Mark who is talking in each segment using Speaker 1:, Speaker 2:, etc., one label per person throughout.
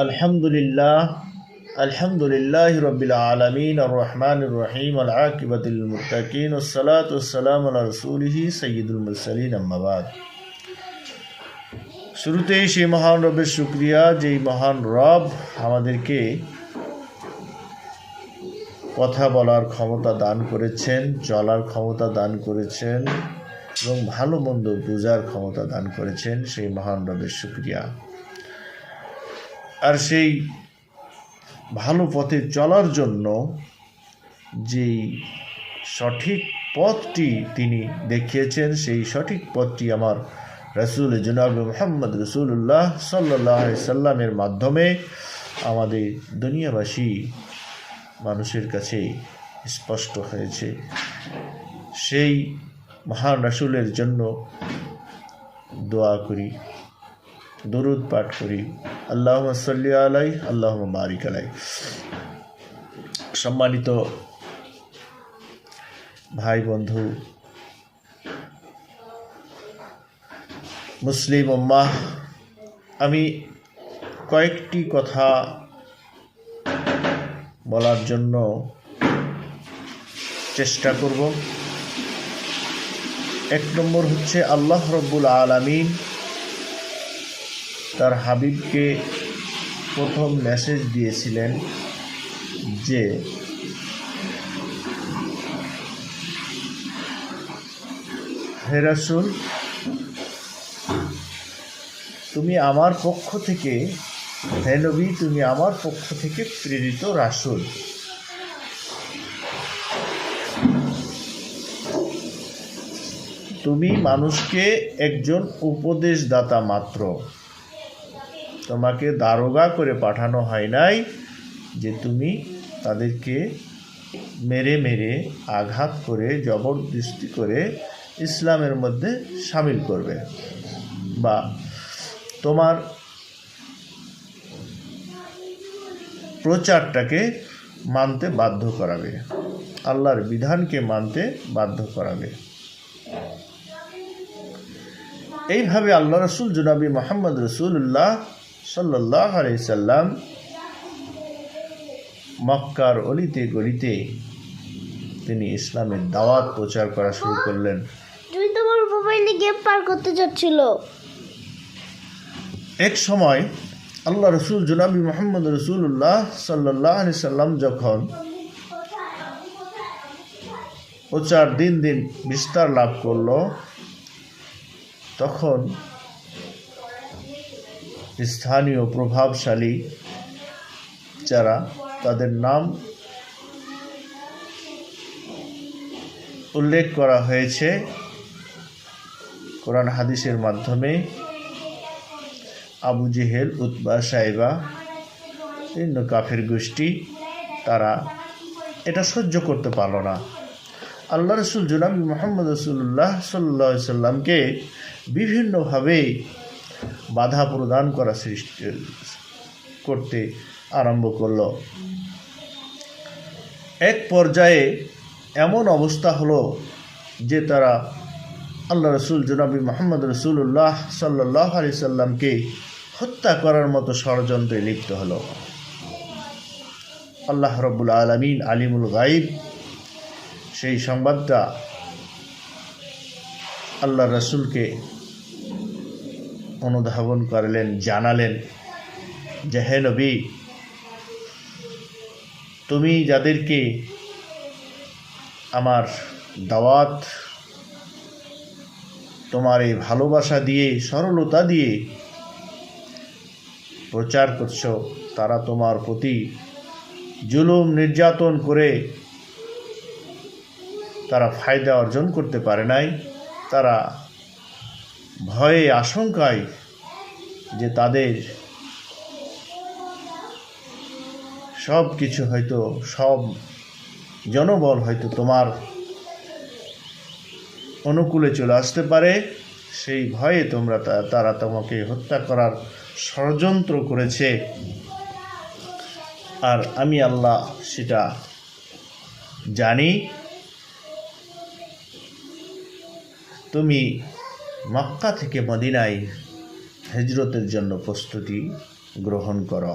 Speaker 1: আলহামদুলিল্লাহ আলহামদুলিল্লাহি রাব্বিল আলামিন আর রহমানির রহিম আল আকিবাতুল মুত্তাকিন ওয়াসসালাতু ওয়াসসালামু আলা রাসূলিহি সাইয়্যিদুল মুরসালিন আম্মা বাদ। শুরুতেই সেই মহান রবের শুকরিয়া, যেই মহান রব আমাদেরকে কথা বলার ক্ষমতা দান করেছেন, চলার ক্ষমতা দান করেছেন এবং ভালো মন্দ বোঝার ক্ষমতা দান করেছেন। সেই মহান রবের শুকরিয়া। আর সেই ভালো পথে চলার জন্য যেই সঠিক পথটি তিনি দেখিয়েছেন, সেই সঠিক পথটি আমার রাসূল জনাব মুহাম্মদ রাসূলুল্লাহ সাল্লাল্লাহু আলাইহি সাল্লামের মাধ্যমে আমাদের দুনিয়াবাসী মানুষের কাছে স্পষ্ট হয়েছে। সেই মহান রাসূলের জন্য দোয়া করি, দরুদ পাঠ করি, আল্লাহুম্মা সাল্লি আলাইহি আল্লাহুম্মা বারিক আলাইহি। সম্মানিত ভাই বন্ধু, মুসলিম উম্মাহ, আমি কয়েকটি কথা বলার জন্য চেষ্টা করব। এক নম্বর হচ্ছে, আল্লাহ রব্বুল আলামিন তার হাবিবকে প্রথম মেসেজ দিয়েছিলেন যে হে রাসূল, তুমি আমার পক্ষ থেকে, হে নবী, তুমি আমার পক্ষ থেকে প্রেরিত রাসূল। তুমি মানুষকে একজন উপদেশদাতা মাত্র, তোমাকে দারোগা করে পাঠানো হয় নাই যে তুমি তাদেরকে মেরে মেরে আঘাত করে জবরদস্তি করে ইসলামের মধ্যে শামিল করবে বা তোমার প্রচারটাকে মানতে বাধ্য করাবে, আল্লাহর বিধানকে মানতে বাধ্য করাবে। এইভাবে আল্লাহ রাসূল জনাবি মুহাম্মদ রাসূলুল্লাহ সাল্লাল্লাহু আলাইহি সাল্লাম মক্কার অলিতে গলিতে তিনি ইসলামের দাওয়াত প্রচার করা শুরু করলেন।
Speaker 2: তুমি তোমার মোবাইলে গেম পার করতে যাচ্ছিল।
Speaker 1: এক সময় আল্লাহ রাসূল জনাবি মুহাম্মদ রাসূলুল্লাহ সাল্লাল্লাহু আলাইহি সাল্লাম যখন প্রচার দিন দিন বিস্তার লাভ করল, তখন স্থানীয় প্রভাবশালী যারা, তাদের নাম উল্লেখ করা হয়েছে কোরআন হাদিসের মাধ্যমে, আবু জেহেল, উতবা, সাইবা, বিভিন্ন কাফের গোষ্ঠী, তারা এটা সহ্য করতে পারল না। আল্লাহ রাসূল জনাব মুহাম্মদ রাসূলুল্লাহ সাল্লাল্লাহু আলাইহি সাল্লামকে বিভিন্নভাবে বাধা প্রদান করা সৃষ্টি করতে আরম্ভ করল। এক পর্যায়ে এমন অবস্থা হলো যে তারা আল্লাহ রাসূল জনাব মুহাম্মদ রাসূলুল্লাহ সাল্লাল্লাহু আলাইহি সাল্লামকে হত্যা করার মতো ষড়যন্ত্রে লিপ্ত হলো। আল্লাহ রব্বুল আলামিন আলিমুল গায়ব সেই সংবাদটা আল্লাহ রাসূলকে অনুধাবন করলেন, জানালেন যে হে নবী, তুমি যাদেরকে আমার দাওয়াত, তোমার এই ভালোবাসা দিয়ে, সরলতা দিয়ে প্রচার করছো, তারা তোমার প্রতি জুলুম নির্যাতন করে তারা ফায়দা অর্জন করতে পারে নাই। তারা ভয়ে আশঙ্কায় যে তাদের সব কিছু হয়তো, সব জনবল হয়তো তোমার অনুকূলে চলে আসতে পারে, সেই ভয়ে তারা তোমাকে হত্যা করার ষড়যন্ত্র করেছে। আর আমি আল্লাহ সেটা জানি। তুমি মক্কা থেকে মদিনায় হিজরতের জন্য প্রস্তুতি গ্রহণ করো।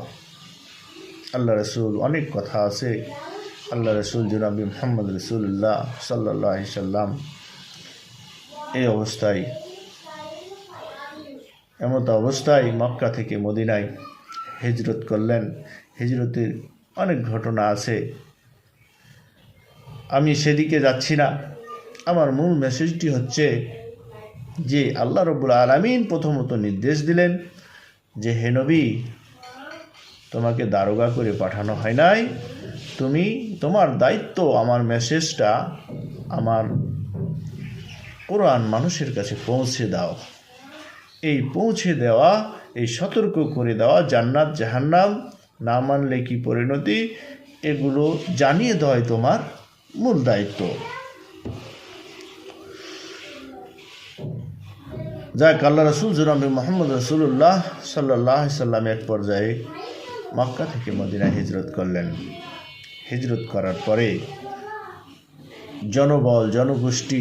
Speaker 1: আল্লাহ রসুল অনেক কথা আছে। আল্লাহ রসুল জনাবি মুহাম্মদ রাসূলুল্লাহ সাল্লাল্লাহু আলাইহি সাল্লাম এই অবস্থায় এমত অবস্থায় মক্কা থেকে মদিনায় হিজরত করলেন। হিজরতের অনেক ঘটনা আছে, আমি সেদিকে যাচ্ছি না। আমার মূল মেসেজটি হচ্ছে যে আল্লাহ রাব্বুল আলামিন প্রথমত নির্দেশ দিলেন যে হে নবী, তোমাকে দারোগা করে পাঠানো হয় নাই, তুমি তোমার দায়িত্ব আমার মেসেজটা, আমার কোরআন মানুষের কাছে পৌঁছে দাও। এই পৌঁছে দেওয়া, এই সতর্ক করে দেওয়া, জান্নাত জাহান্নাম না মানলে কি পরিণতি, এগুলো জানিয়ে দেওয়াই তোমার মূল দায়িত্ব। যাক, আল্লাহ রসুল জনাবে মুহাম্মদ রাসূলুল্লাহ সাল্লাল্লাহু আলাইহি সাল্লাম এক পর্যায়ে মক্কা থেকে মদিনায় হিজরত করলেন। হিজরত করার পরে জনবল জনগোষ্ঠী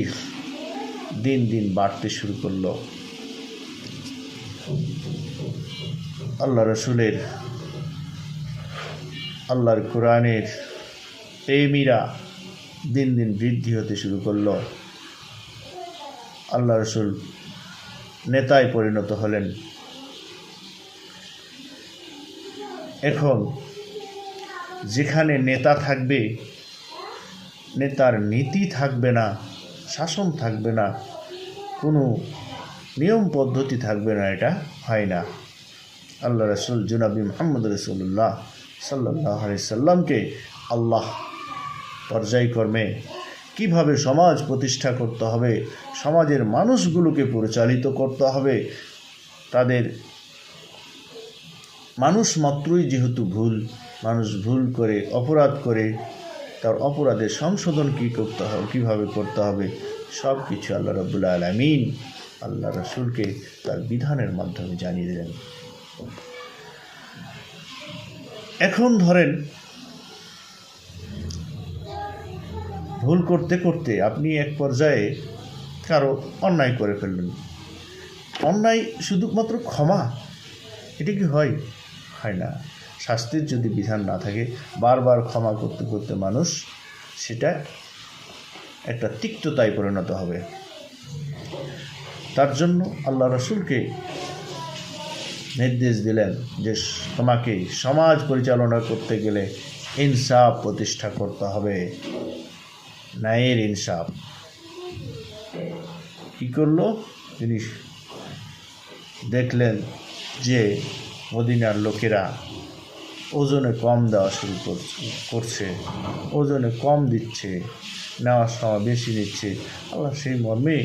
Speaker 1: দিন দিন বাড়তে শুরু করলো। আল্লাহ রসুলের, আল্লাহর কোরআনের প্রেমীরা দিন দিন বৃদ্ধি হতে শুরু করলো। আল্লাহ রসুল নেতায় পরিণত হলেন। এখন যেখানে নেতা থাকবে, নেতার নীতি থাকবে না, শাসন থাকবে না, কোনো নিয়ম পদ্ধতি থাকবে না, এটা হয় না। আল্লাহ রসুল জনাবি মুহাম্মদ রাসূলুল্লাহ সাল্লাল্লাহু আলাইহি সাল্লামকে আল্লাহ পর্যায়ক্রমে কিভাবে সমাজ প্রতিষ্ঠা করতে হবে, সমাজের মানুষগুলোকে পরিচালিত করতে হবে, তাদের মানুষ মাত্রই যেহেতু ভুল, মানুষ ভুল করে অপরাধ করে, তার অপরাধের সংশোধন কী করতে হবে, কীভাবে করতে হবে, সব কিছু আল্লাহ রাব্বুল আলামিন আল্লাহ রসুলকে তার বিধানের মাধ্যমে জানিয়ে দিলেন। এখন ধরেন ভুল করতে করতে আপনি এক পর্যায়ে কারো অন্যায় করে ফেললেন। অন্যায় শুধুমাত্র ক্ষমা, এটা কি হয়? হয় না। শাস্তির যদি বিধান না থাকে, বারবার ক্ষমা করতে করতে মানুষ সেটা একটা তিক্ততায় পরিণত হবে। তার জন্য আল্লাহ রসুলকে নির্দেশ দিলেন যে তোমাকে সমাজ পরিচালনা করতে গেলে ইনসাফ প্রতিষ্ঠা করতে হবে, ন্যায়ের ইনসাফ। কী করলো? তিনি দেখলেন যে মদিনার লোকেরা ওজনে কম দেওয়া শুরু করছে, ওজনে কম দিচ্ছে, নেওয়ার সময় বেশি নিচ্ছে। আল্লাহ সেই মর্মে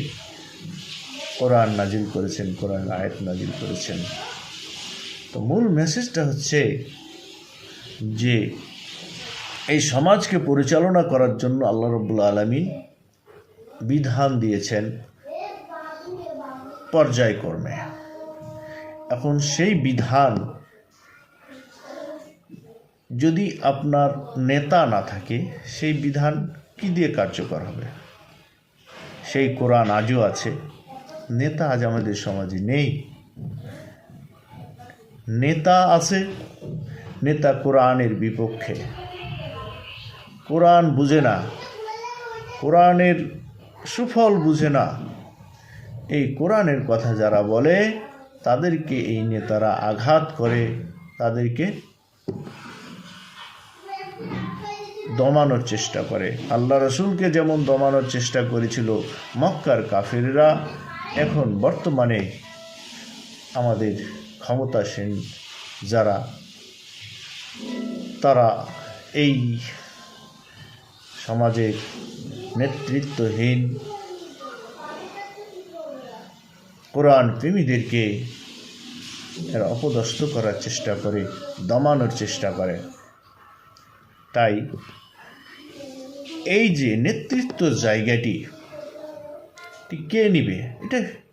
Speaker 1: কোরআন নাজিল করেছেন, কোরআন আয়াত নাজিল করেছেন। তো মূল মেসেজটা হচ্ছে যে এই সমাজকে পরিচালনা করার জন্য আল্লাহ রাব্বুল আলামিন বিধান দিয়েছেন পর্যায়ক্রমে। এখন সেই বিধান যদি আপনার নেতা না থাকে, সেই বিধান কি দিয়ে কার্যকর হবে? সেই কোরআন আজও আছে, নেতা আজ আমাদের সমাজে নেই। নেতা আছে, নেতা কোরআনের বিপক্ষে, কোরআন বুঝে না, কোরআনের সুফল বুঝে না। এই কোরআনের কথা যারা বলে তাদেরকে এই নেতারা আঘাত করে, তাদেরকে দমানোর চেষ্টা করে। আল্লাহ রসুলকে যেমন দমানোর চেষ্টা করেছিল মক্কার কাফিররা, এখন বর্তমানে আমাদের ক্ষমতাসীন যারা, তারা এই সমাজের নেতৃত্বহীন কোরআন প্রেমীদেরকে এরা অপদস্থ করার চেষ্টা করে, দমানোর চেষ্টা করে। তাই এই যে নেতৃত্ব জায়গাটি কে নিবে,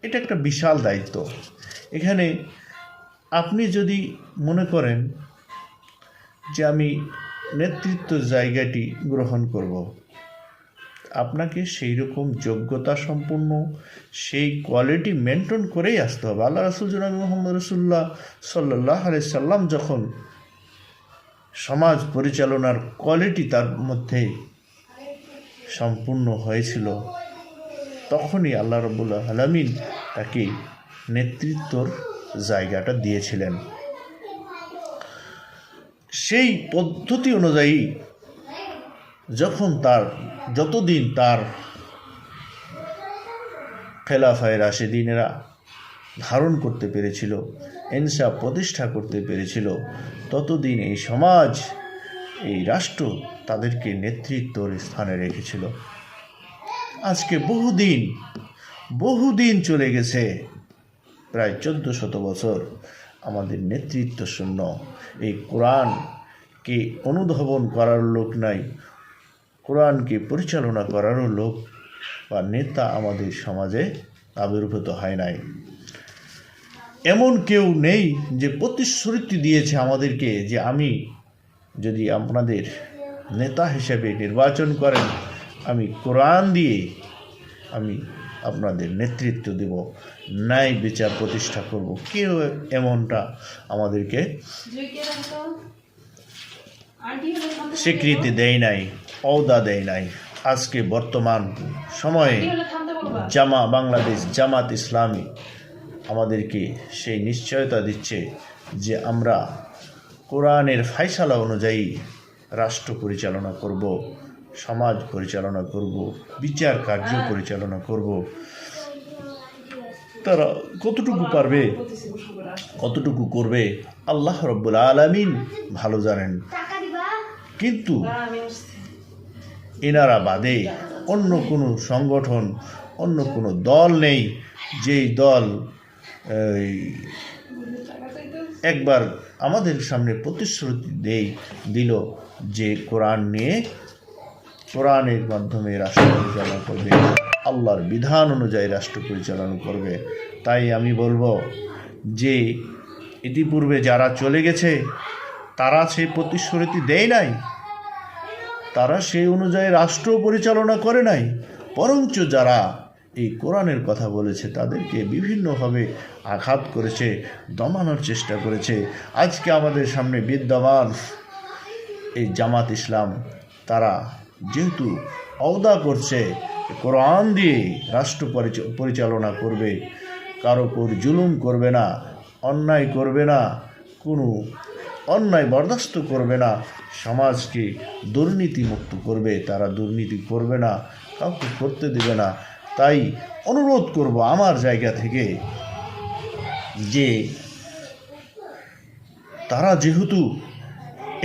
Speaker 1: এটা একটা বিশাল দায়িত্ব। এখানে আপনি যদি মনে করেন যে আমি নেতৃত্ব জায়গাটি গ্রহণ করব, আপনাকে সেই রকম যোগ্যতা সম্পন্ন সেই কোয়ালিটি মেনটেন করেই আসতে হবে। আল্লাহ রাসূল জনাব মুহাম্মদ রাসূলুল্লাহ সাল্লাল্লাহু আলাইহি সাল্লাম যখন সমাজ পরিচালনার কোয়ালিটি তার মধ্যে সম্পূর্ণ হয়েছিল, তখনই আল্লাহ রাব্বুল আলামিন তাকে নেতৃত্বর জায়গাটা দিয়েছিলেন। সেই পদ্ধতি অনুযায়ী যতদিন তার খেলাফায়ে রাশেদিনেরা ধারণ করতে পেরেছিল, ইনসাফ প্রতিষ্ঠা করতে পেরেছিল, ততদিন এই সমাজ, এই রাষ্ট্র তাদেরকে নেতৃত্বর স্থানে রেখেছিল। আজকে বহুদিন চলে গেছে, প্রায় 1400 বছর আমাদের নেতৃত্ব শূন্য। এই কোরআনকে অনুধাবন করার লোক নাই, কোরআনকে পরিচালনা করারও লোক বা নেতা আমাদের সমাজে আবির্ভূত হয় নাই। এমন কেউ নেই যে প্রতিশ্রুতি দিয়েছে আমাদেরকে যে আমি যদি আপনাদের নেতা হিসেবে নির্বাচন করেন, আমি কোরআন দিয়ে আমি আপনাদের নেতৃত্ব দেব, ন্যায় বিচার প্রতিষ্ঠা করব। কেউ এমনটা আমাদেরকে স্বীকৃতি দেয় নাই, ওয়াদা দেয় নাই। আজকে বর্তমান সময়ে বাংলাদেশ জামাত ইসলামী আমাদেরকে সেই নিশ্চয়তা দিচ্ছে যে আমরা কোরআনের ফায়সালা অনুযায়ী রাষ্ট্র পরিচালনা করব, সমাজ পরিচালনা করব, বিচার কার্য পরিচালনা করব। তারা কতটুকু পারবে, কতটুকু করবে আল্লাহ রাব্বুল আলামিন ভালো জানেন। কিন্তু এনারা বাদে অন্য কোনো সংগঠন, অন্য কোনো দল নেই যেই দল একবার আমাদের সামনে প্রতিশ্রুতি দিল যে কোরআন নিয়ে, কোরআনের মাধ্যমে রাষ্ট্র পরিচালনা করবে, আল্লাহর বিধান অনুযায়ী রাষ্ট্র পরিচালনা করবে। তাই আমি বলবো যে ইতিপূর্বে যারা চলে গেছে তারা সেই প্রতিশ্রুতি দেয় নাই, তারা সেই অনুযায়ী রাষ্ট্র পরিচালনা করে নাই, বরঞ্চ যারা এই কোরআনের কথা বলেছে তাদেরকে বিভিন্নভাবে আঘাত করেছে, দমানোর চেষ্টা করেছে। আজকে আমাদের সামনে বিদ্যমান এই জামাত ইসলাম, তারা যেহেতু ওয়াদা করছে কোরআন দিয়ে রাষ্ট্র পরিচালনা করবে, কারো উপর জুলুম করবে না, অন্যায় করবে না, কোনো অন্যায় বরদাস্ত করবে না, সমাজকে দুর্নীতিমুক্ত করবে, তারা দুর্নীতি করবে না, কাউকে করতে দেবে না। তাই অনুরোধ করব আমার জায়গা থেকে যে তারা যেহেতু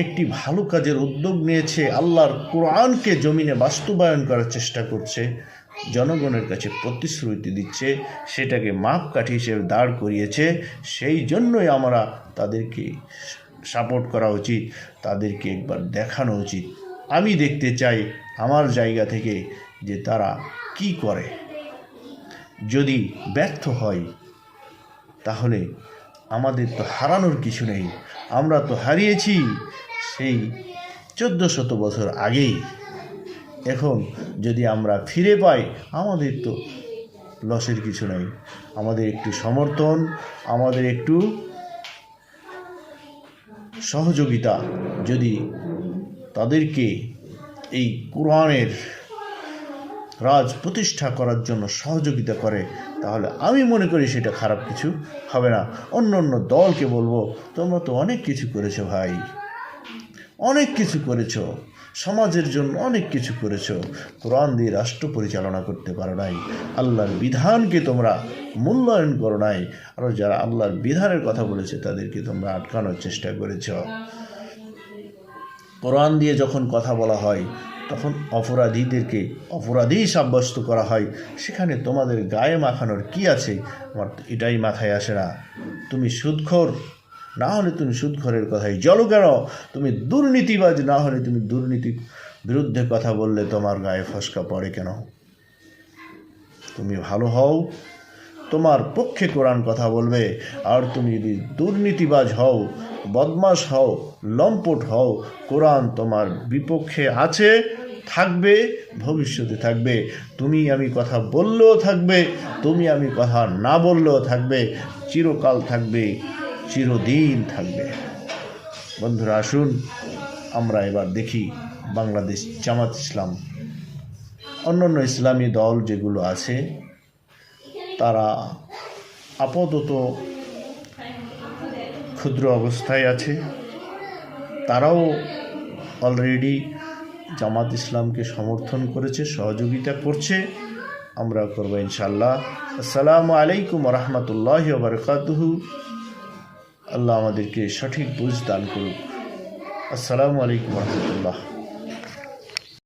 Speaker 1: একটি ভালো কাজের উদ্যোগ নিয়েছে, আল্লাহর কোরআনকে জমিনে বাস্তবায়ন করার চেষ্টা করছে, জনগণের কাছে প্রতিশ্রুতি দিচ্ছে, সেটাকে মাপকাঠি হিসেবে দাঁড় করিয়েছে, সেই জন্যই আমরা তাদেরকে সাপোর্ট করা উচিত, তাদেরকে একবার দেখানো উচিত। আমি দেখতে চাই আমার জায়গা থেকে যে তারা কি করে। যদি ব্যর্থ হয় তাহলে আমাদের তো হারানোর কিছু নেই, আমরা তো হারিয়েছি সেই 1400 বছর আগেই। এখন যদি আমরা ফিরে পাই আমাদের তো লসের কিছু নেই। আমাদের একটু সমর্থন, আমাদের একটু সহযোগিতা যদি তাদেরকে এই কোরআনের রাজ প্রতিষ্ঠা করার জন্য সহযোগিতা করে, তাহলে আমি মনে করি সেটা খারাপ কিছু হবে না। অন্য দলকে বলবো, তোমরা তো অনেক কিছু করেছো ভাই, অনেক কিছু করেছো, সমাজের জন্য অনেক কিছু করেছো, কোরআন দিয়ে রাষ্ট্র পরিচালনা করতে পারো নাই, আল্লাহর বিধানকে তোমরা মূল্যায়ন করো নাই, আরও যারা আল্লাহর বিধানের কথা বলেছে তাদেরকে তোমরা আটকানোর চেষ্টা করেছ। কোরআন দিয়ে যখন কথা বলা হয় তখন অপরাধীদেরকে অপরাধী সাব্যস্ত করা হয়, সেখানে তোমাদের গায়ে মাখানোর কি আছে? আমার এটাই মাথায় আসে না। তুমি সুদখোর না হলে তুমি সুদখোরের কথাই জলো কেন? তুমি দুর্নীতিবাজ না হলে তুমি দুর্নীতির বিরুদ্ধে কথা বললে তোমার গায়ে ফসকা পড়ে কেন? তুমি ভালো হও, তোমার পক্ষে কোরআন কথা বলবে। আর তুমি যদি দুর্নীতিবাজ হও, বদমাশ হও, লম্পট হও, কোরআন তোমার বিপক্ষে আছে, থাকবে, ভবিষ্যতে থাকবে। তুমি আমি কথা বললেও থাকবে, তুমি আমি কথা না বললেও থাকবে, চিরকাল থাকবে, চিরদিন থাকবে। বন্ধুরা, আসুন আমরা এবার দেখি বাংলাদেশ জামাত ইসলাম, অন্যান্য ইসলামী দল যেগুলো আছে তারা আপাতত ক্ষুদ্র অবস্থায় আছে। তারাও অলরেডি জামাত ইসলামকে সমর্থন করেছে, সহযোগিতা করছে, আমরা করব ইনশাআল্লাহ। আসসালামু আলাইকুম ওয়া রাহমাতুল্লাহি ওয়া বারাকাতুহু। আল্লাহ আমাদেরকে সঠিক বুঝ দান করুক। আসসালামু আলাইকুম ওয়া রাহমাতুল্লাহ।